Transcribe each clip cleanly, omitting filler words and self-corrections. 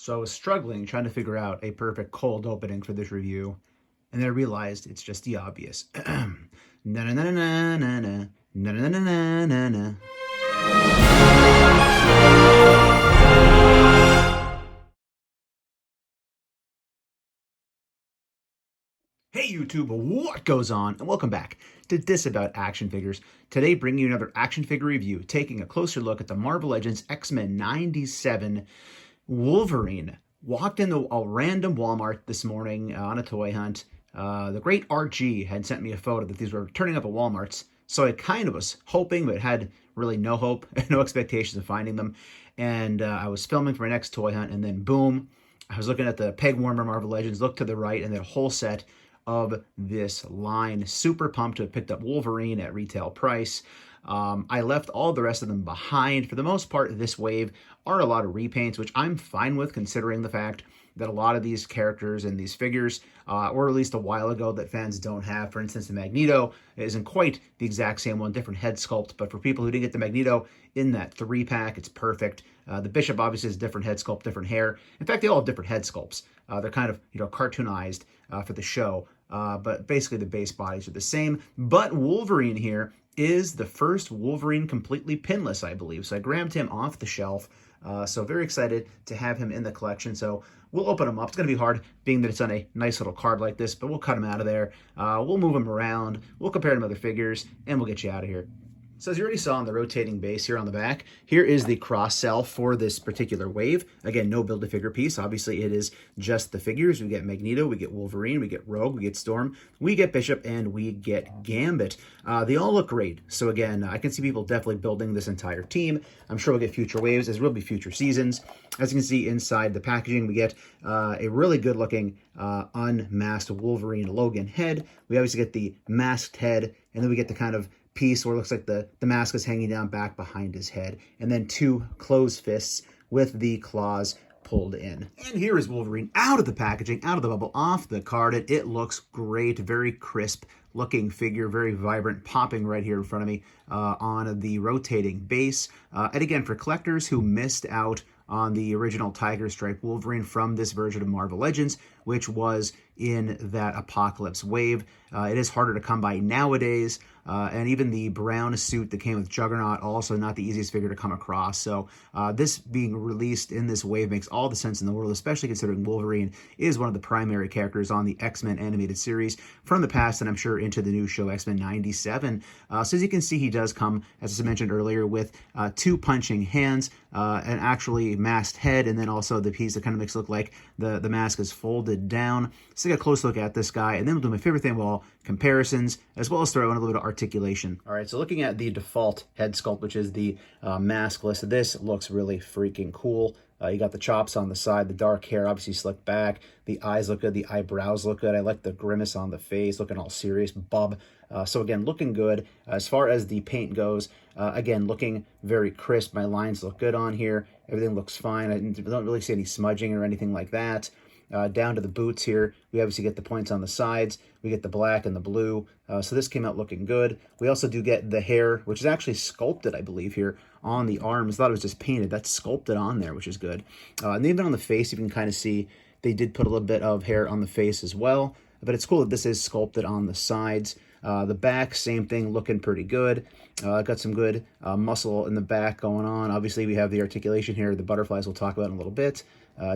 So I was struggling trying to figure out a perfect cold opening for this review, and then I realized it's just the obvious. Na na na na na na na na na na na. Hey YouTube, what goes on? And welcome back to Disavowed Action Figures. Today bringing you another action figure review, taking a closer look at the Marvel Legends X-Men 97 Wolverine. Walked into a random Walmart this morning on a toy hunt. The great RG had sent me a photo that these were turning up at Walmarts, so I kind of was hoping, but had really no hope, no expectations of finding them. And I was filming for my next toy hunt, and then boom, I was looking at the peg warmer Marvel Legends, looked to the right, and then a whole set of this line. Super pumped to have picked up Wolverine at retail price. I left all the rest of them behind. For the most part, this wave are a lot of repaints, which I'm fine with considering the fact that a lot of these characters and these figures were released a while ago that fans don't have. For instance, the Magneto isn't quite the exact same one, different head sculpt, but for people who didn't get the Magneto in that 3-pack, it's perfect. The Bishop obviously has different head sculpt, different hair. In fact, they all have different head sculpts. They're kind of, cartoonized for the show, but basically the base bodies are the same. But Wolverine here is the first Wolverine completely pinless, I believe. So I grabbed him off the shelf. So very excited to have him in the collection. So we'll open him up. It's going to be hard, being that it's on a nice little card like this, but we'll cut him out of there. We'll move him around. We'll compare him to other figures, and we'll get you out of here. So as you already saw on the rotating base here on the back, here is the cross-sell for this particular wave. Again, no Build-A-Figure piece. Obviously, it is just the figures. We get Magneto, we get Wolverine, we get Rogue, we get Storm, we get Bishop, and we get Gambit. They all look great. So again, I can see people definitely building this entire team. I'm sure we'll get future waves, as there will be future seasons. As you can see inside the packaging, we get a really good-looking unmasked Wolverine Logan head. We obviously get the masked head, and then we get the kind of piece where it looks like the mask is hanging down back behind his head, and then 2 closed fists with the claws pulled in. And here is Wolverine out of the packaging, out of the bubble, off the card. It looks great, very crisp looking figure, very vibrant, popping right here in front of me on the rotating base. And again, for collectors who missed out on the original Tiger Stripe Wolverine from this version of Marvel Legends, which was in that Apocalypse wave. It is harder to come by nowadays, and even the brown suit that came with Juggernaut, also not the easiest figure to come across. So this being released in this wave makes all the sense in the world, especially considering Wolverine is one of the primary characters on the X-Men animated series from the past, and I'm sure into the new show X-Men 97. So as you can see, he does come, as I mentioned earlier, with 2 punching hands, an actually masked head, and then also the piece that kind of makes it look like the mask is folded down. So take a close look at this guy, and then we'll do my favorite thing of all, comparisons, as well as throw in a little bit of articulation. All right, so looking at the default head sculpt, which is the maskless, this looks really freaking cool. You got the chops on the side, the dark hair obviously slicked back, the eyes look good, the eyebrows look good. I like the grimace on the face, looking all serious, bub. So again, looking good. As far as the paint goes, again, looking very crisp. My lines look good on here. Everything looks fine. I don't really see any smudging or anything like that. Down to the boots here, we obviously get the points on the sides. We get the black and the blue. So this came out looking good. We also do get the hair, which is actually sculpted, I believe, here on the arms. I thought it was just painted. That's sculpted on there, which is good. And even on the face, you can kind of see they did put a little bit of hair on the face as well. But it's cool that this is sculpted on the sides. The back, same thing, looking pretty good. Got some good muscle in the back going on. Obviously, we have the articulation here. The butterflies we'll talk about in a little bit.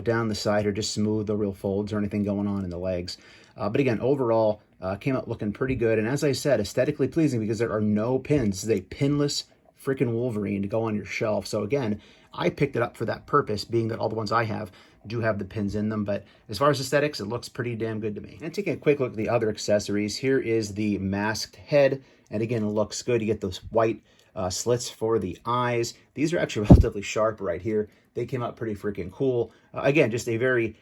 Down the side are just smooth, no real folds or anything going on in the legs. But again, overall, came out looking pretty good. And as I said, aesthetically pleasing because there are no pins. This is a pinless freaking Wolverine to go on your shelf. So again, I picked it up for that purpose, being that all the ones I have do have the pins in them. But as far as aesthetics, it looks pretty damn good to me. And taking a quick look at the other accessories, here is the masked head. And again, it looks good. You get those white slits for the eyes. These are actually relatively sharp right here. They came out pretty freaking cool. Again, just a very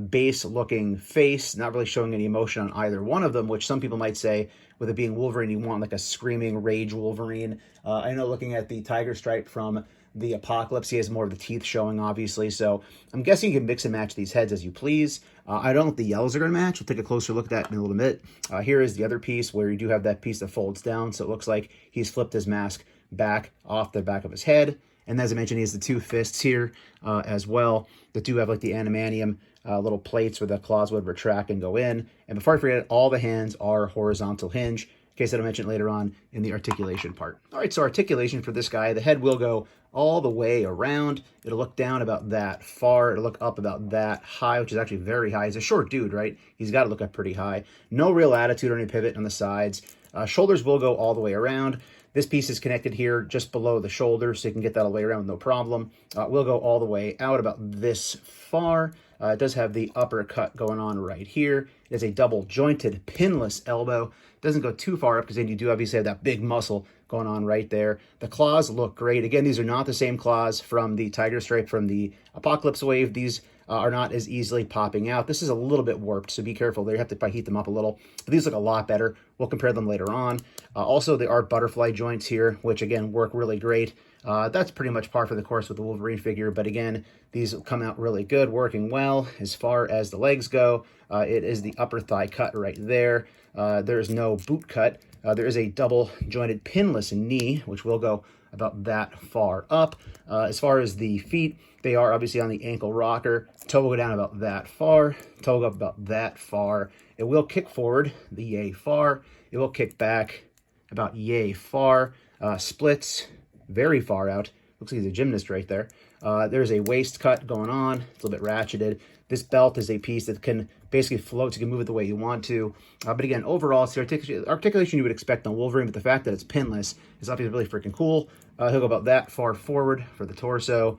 base-looking face, not really showing any emotion on either one of them, which some people might say, with it being Wolverine, you want like a screaming rage Wolverine. I know looking at the Tiger Stripe from the Apocalypse, he has more of the teeth showing, obviously, so I'm guessing you can mix and match these heads as you please. I don't know if the yellows are going to match. We'll take a closer look at that in a little bit. Here is the other piece where you do have that piece that folds down, so it looks like he's flipped his mask back off the back of his head. And as I mentioned, he has the two fists here as well that do have like the animanium little plates where the claws would retract and go in. And before I forget, all the hands are horizontal hinge, in case I don't mention it later on in the articulation part. All right, so articulation for this guy, the head will go all the way around. It'll look down about that far. It'll look up about that high, which is actually very high. He's a short dude, right? He's got to look up pretty high. No real attitude or any pivot on the sides. Shoulders will go all the way around. This piece is connected here just below the shoulder, so you can get that all the way around with no problem. We'll go all the way out about this far. It does have the uppercut going on right here. It is a double jointed pinless elbow. Doesn't go too far up because then you do obviously have that big muscle going on right there. The claws look great. Again, these are not the same claws from the Tiger Stripe from the Apocalypse Wave. These are not as easily popping out. This is a little bit warped, so be careful. They have to probably heat them up a little. But these look a lot better. We'll compare them later on. Also, there are butterfly joints here, which again work really great. That's pretty much par for the course with the Wolverine figure, but again, these come out really good, working well. As far as the legs go, it is the upper thigh cut right there. There is no boot cut. There is a double jointed pinless knee, which will go about that far up. As far as the feet, they are obviously on the ankle rocker. Toe will go down about that far. Toe will go up about that far. It will kick forward, the yay far. It will kick back about yay far. Splits very far out. Looks like he's a gymnast right there. There's a waist cut going on. It's a little bit ratcheted. This belt is a piece that can basically float. So you can move it the way you want to. But again, overall, it's the articulation you would expect on Wolverine, but the fact that it's pinless is obviously really freaking cool. He'll go about that far forward for the torso.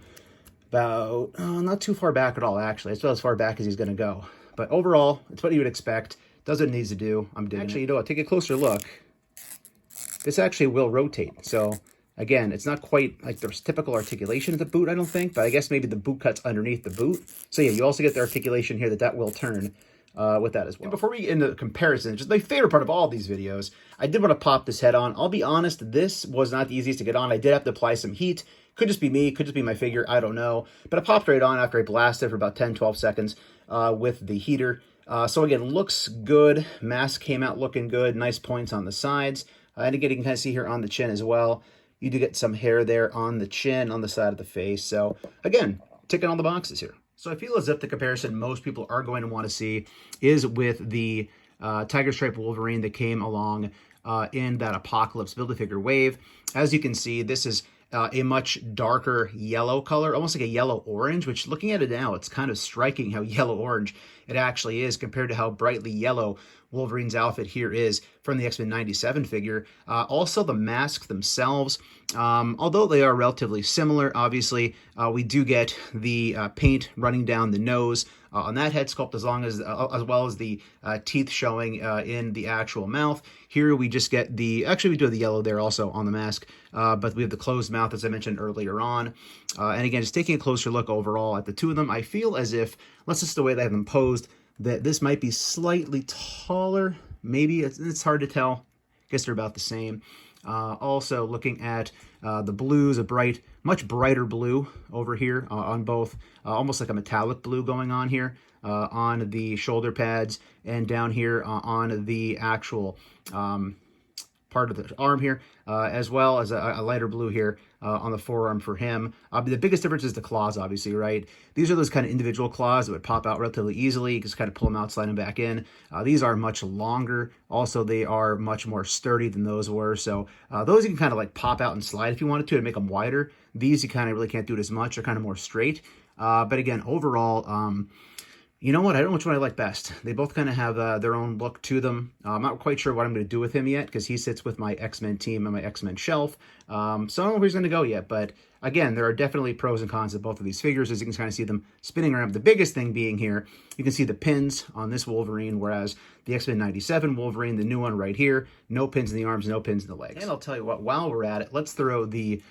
About, not too far back at all, actually. It's about as far back as he's going to go. But overall, it's what you would expect. Does what it needs to do. I'm digging it. You know what? Take a closer look. This actually will rotate. So again, it's not quite like the typical articulation of the boot, I don't think, but I guess maybe the boot cut's underneath the boot. So yeah, you also get the articulation here that will turn with that as well. And before we get into the comparison, just my favorite part of all of these videos, I did want to pop this head on. I'll be honest, this was not the easiest to get on. I did have to apply some heat. Could just be me, could just be my figure, I don't know. But it popped right on after I blasted for about 10, 12 seconds with the heater. So again, looks good. Mask came out looking good. Nice points on the sides. And again, you can kind of see here on the chin as well. You do get some hair there on the chin, on the side of the face. So again, ticking all the boxes here. So I feel as if the comparison most people are going to want to see is with the Tiger Stripe Wolverine that came along in that Apocalypse Build-A-Figure wave. As you can see, this is a much darker yellow color, almost like a yellow-orange, which looking at it now, it's kind of striking how yellow-orange it actually is compared to how brightly yellow Wolverine's outfit here is from the X-Men 97 figure. Also, the masks themselves, although they are relatively similar, obviously, we do get the paint running down the nose on that head sculpt, as well as the teeth showing in the actual mouth. Here we just get actually we do have the yellow there also on the mask, but we have the closed mouth as I mentioned earlier on. And again, just taking a closer look overall at the two of them, I feel as if, unless it's the way they have them posed, that this might be slightly taller. Maybe it's hard to tell. I guess they're about the same. Also looking at the blues, much brighter blue over here on both, almost like a metallic blue going on here on the shoulder pads and down here on the actual part of the arm here, as well as a lighter blue here on the forearm for him. The biggest difference is the claws, obviously, right? These are those kind of individual claws that would pop out relatively easily. You just kind of pull them out, slide them back in. These are much longer. Also, they are much more sturdy than those were. So those you can kind of like pop out and slide if you wanted to make them wider. These you kind of really can't do it as much. They're kind of more straight. But again, overall, you know what? I don't know which one I like best. They both kind of have their own look to them. I'm not quite sure what I'm going to do with him yet because he sits with my X-Men team and my X-Men shelf. So I don't know where he's going to go yet. But again, there are definitely pros and cons of both of these figures as you can kind of see them spinning around. The biggest thing being here, you can see the pins on this Wolverine, whereas the X-Men 97 Wolverine, the new one right here, no pins in the arms, no pins in the legs. And I'll tell you what, while we're at it, let's throw the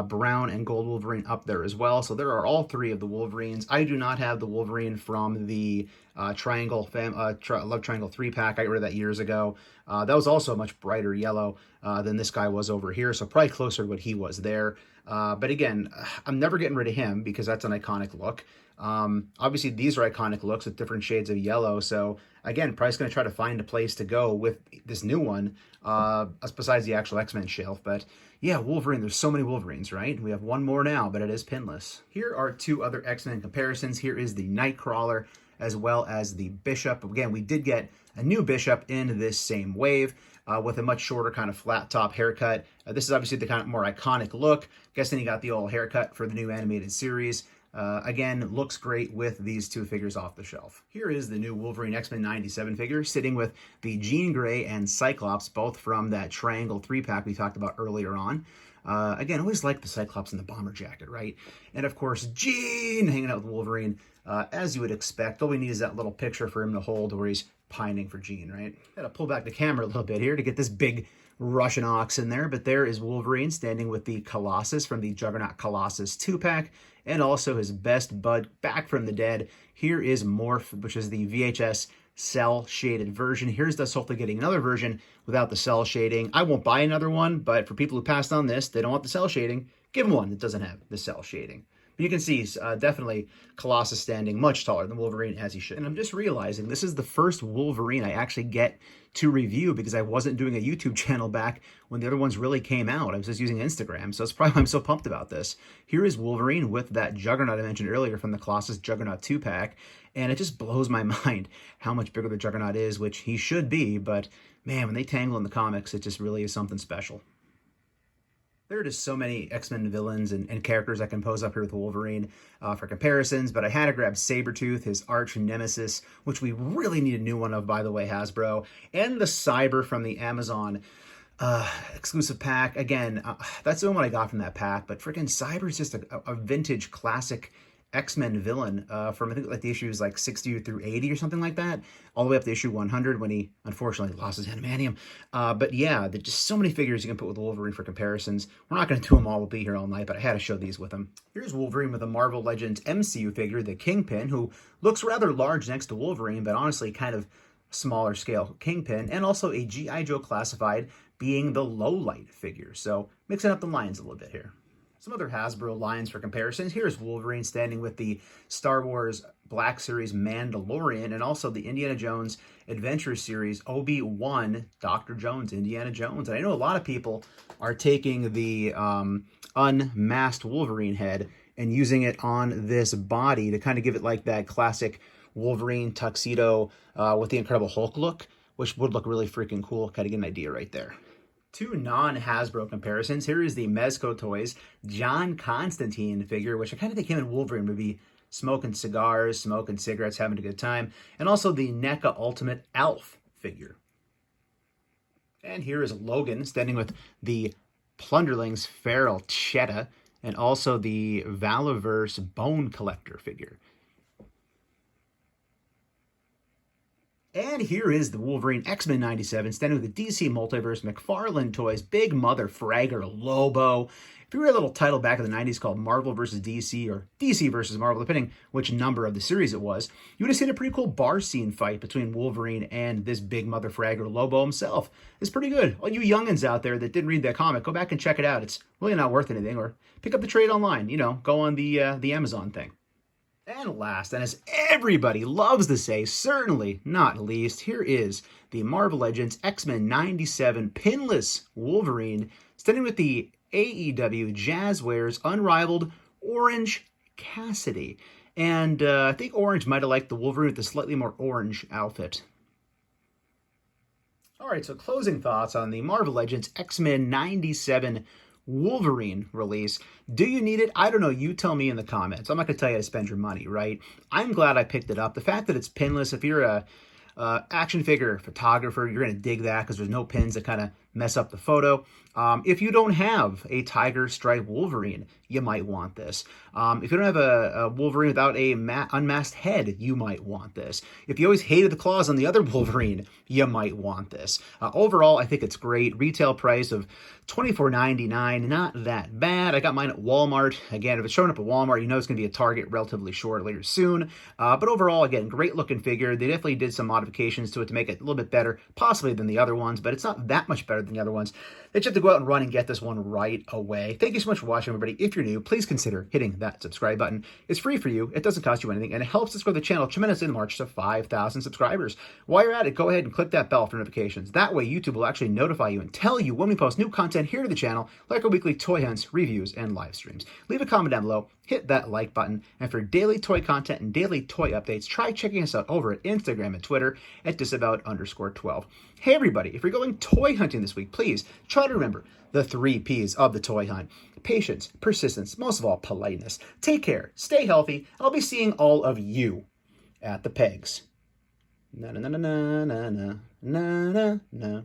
brown and gold Wolverine up there as well. So there are all three of the Wolverines. I do not have the Wolverine from the Love Triangle 3-pack. I got rid of that years ago. That was also a much brighter yellow than this guy was over here, so probably closer to what he was there. But again, I'm never getting rid of him because that's an iconic look. Obviously, these are iconic looks with different shades of yellow. So again, probably going to try to find a place to go with this new one, besides the actual X-Men shelf. But yeah, Wolverine, there's so many Wolverines, right? We have one more now, but it is pinless. Here are two other X-Men comparisons. Here is the Nightcrawler as well as the Bishop. Again, we did get a new Bishop in this same wave. With a much shorter kind of flat top haircut. This is obviously the kind of more iconic look. Guessing he got the old haircut for the new animated series. Again, looks great with these two figures off the shelf. Here is the new Wolverine X-Men 97 figure, sitting with the Jean Grey and Cyclops, both from that Triangle 3-pack we talked about earlier on. Again, I always like the Cyclops in the bomber jacket, right? And of course, Jean hanging out with Wolverine, as you would expect. All we need is that little picture for him to hold where he's pining for Jean, right? Gotta pull back the camera a little bit here to get this big Russian ox in there, but there is Wolverine standing with the Colossus from the Juggernaut Colossus 2-pack, and also his best bud back from the dead. Here is Morph, which is the VHS cell-shaded version. Here's us hopefully getting another version without the cell shading. I won't buy another one, but for people who passed on this, they don't want the cell shading, give them one that doesn't have the cell shading. But you can see definitely Colossus standing much taller than Wolverine, as he should. And I'm just realizing this is the first Wolverine I actually get to review because I wasn't doing a YouTube channel back when the other ones really came out. I was just using Instagram, so that's probably why I'm so pumped about this. Here is Wolverine with that Juggernaut I mentioned earlier from the Colossus Juggernaut 2-pack, and it just blows my mind how much bigger the Juggernaut is, which he should be, but man, when they tangle in the comics, it just really is something special. There are just so many X-Men villains and characters I can pose up here with Wolverine for comparisons, but I had to grab Sabretooth, his arch nemesis, which we really need a new one of, by the way, Hasbro, and the Cyber from the Amazon exclusive pack. Again, that's the only one I got from that pack, but freaking Cyber is just a vintage classic X-Men villain from, I think, like the issues like 60 through 80 or something like that, all the way up to issue 100 when he unfortunately lost his adamantium. But yeah, there's just so many figures you can put with Wolverine for comparisons. We're not going to do them all. We'll be here all night, but I had to show these with him. Here's Wolverine with a Marvel Legends MCU figure, the Kingpin, who looks rather large next to Wolverine, but honestly kind of smaller scale Kingpin, and also a G.I. Joe Classified being the Lowlight figure. So mixing up the lines a little bit here. Some other Hasbro lines for comparisons. Here's Wolverine standing with the Star Wars Black Series Mandalorian and also the Indiana Jones Adventure Series Obi-Wan Dr. Jones, Indiana Jones. And I know a lot of people are taking the unmasked Wolverine head and using it on this body to kind of give it like that classic Wolverine tuxedo with the Incredible Hulk look, which would look really freaking cool. Kind of get an idea right there. Two non-Hasbro comparisons. Here is the Mezco Toys John Constantine figure, which I kind of think him and Wolverine would be smoking cigars, smoking cigarettes, having a good time. And also the NECA Ultimate Elf figure. And here is Logan standing with the Plunderlings Feral Cheetah and also the Valaverse Bone Collector figure. And here is the Wolverine X-Men 97, standing with the DC Multiverse McFarlane Toys Big Mother Fragger Lobo. If you read a little title back in the 90s called Marvel vs. DC, or DC vs. Marvel, depending which number of the series it was, you would have seen a pretty cool bar scene fight between Wolverine and this Big Mother Fragger Lobo himself. It's pretty good. All you youngins out there that didn't read that comic, go back and check it out. It's really not worth anything, or pick up the trade online. You know, go on the Amazon thing. And last, and as everybody loves to say, certainly not least, here is the Marvel Legends X-Men 97 Pinless Wolverine, standing with the AEW Jazzwares Unrivaled Orange Cassidy. And I think Orange might have liked the Wolverine with the slightly more orange outfit. All right, so closing thoughts on the Marvel Legends X-Men 97 Wolverine release. Do you need it? I don't know. You tell me in the comments. I'm not going to tell you how to spend your money, right? I'm glad I picked it up. The fact that it's pinless, if you're a action figure photographer, you're going to dig that because there's no pins that kind of mess up the photo. If you don't have a tiger stripe Wolverine, you might want this. If you don't have a Wolverine without a unmasked head, you might want this. If you always hated the claws on the other Wolverine, you might want this. Overall, I think it's great. Retail price of $24.99, not that bad. I got mine at Walmart. Again, if it's showing up at Walmart, you know it's going to be a Target relatively shortly soon. But overall, again, great looking figure. They definitely did some modifications to it to make it a little bit better, possibly than the other ones, but it's not that much better than the other ones. that you have to go out and run and get this one right away. Thank you so much for watching, everybody. If you're new, please consider hitting that subscribe button. It's free for you. It doesn't cost you anything, and it helps us grow the channel tremendously in the march to 5,000 subscribers. While you're at it, go ahead and click that bell for notifications. That way, YouTube will actually notify you and tell you when we post new content here to the channel, like our weekly toy hunts, reviews, and live streams. Leave a comment down below, hit that like button, and for daily toy content and daily toy updates, try checking us out over at Instagram and Twitter at Disavowed_12. Hey everybody, if you're going toy hunting this week, please try to remember the 3 P's of the toy hunt. Patience, persistence, most of all, politeness. Take care, stay healthy, and I'll be seeing all of you at the pegs. Na na na na na na na na na.